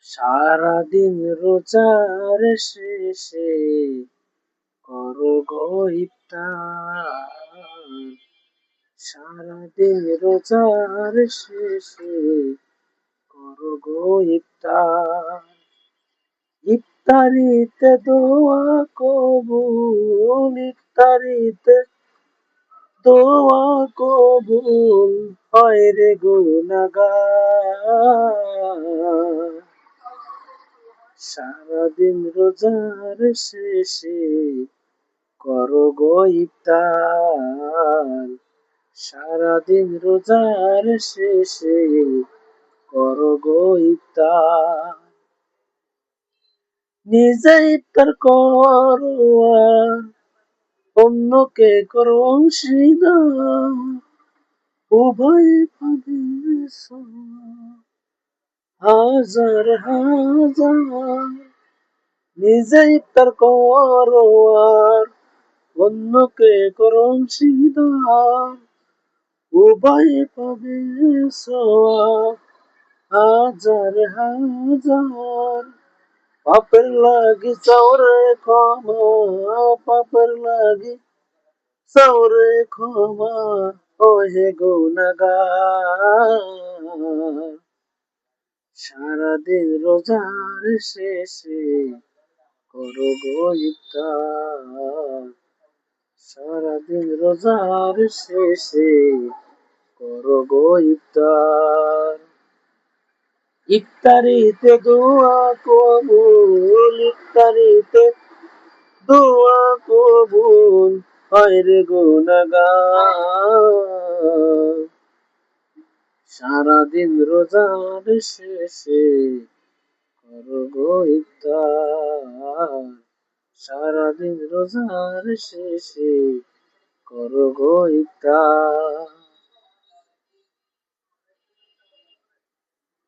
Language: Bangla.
সারাদিন রোজার শেষে করো গো ইফতার। সারাদিন রোজার শেষে করো গো ইফতার। ইফতারিতে দোয়া কবুল, ইফতারিতে দোয়া কবুল হয় রে গুনাহগার। সারাদিন রোজার শেষে করো গো ইফতার। সারাদিন রোজার শেষে করো গো ইফতার। নিজে ইফতার করো আর অন্যকে করো অংশীদার। উভয় পাবে সওয়াব হাজার হাজার। নিজে ইফতার করো আর অন্যকে করো অংশীদার। উভয় পাবে সওয়াব হাজার হাজার। পাপের লাগি চাওরে ক্ষমা, পাপের লাগি চাওরে ক্ষমা ওহে গুনাহগার। সারাদিন রোজার শেষে করো গো ইফতার। সারাদিন রোজার শেষে করো গো ইফতার। ইফতারিতে দোয়া কবুল, ইফতারিতে দোয়া কবুল হয় রে গুনাহগার। সারাদিন রোজার শেষে করো গো ইফতার। সারাদিন রোজার শেষে করো গো ইফতার।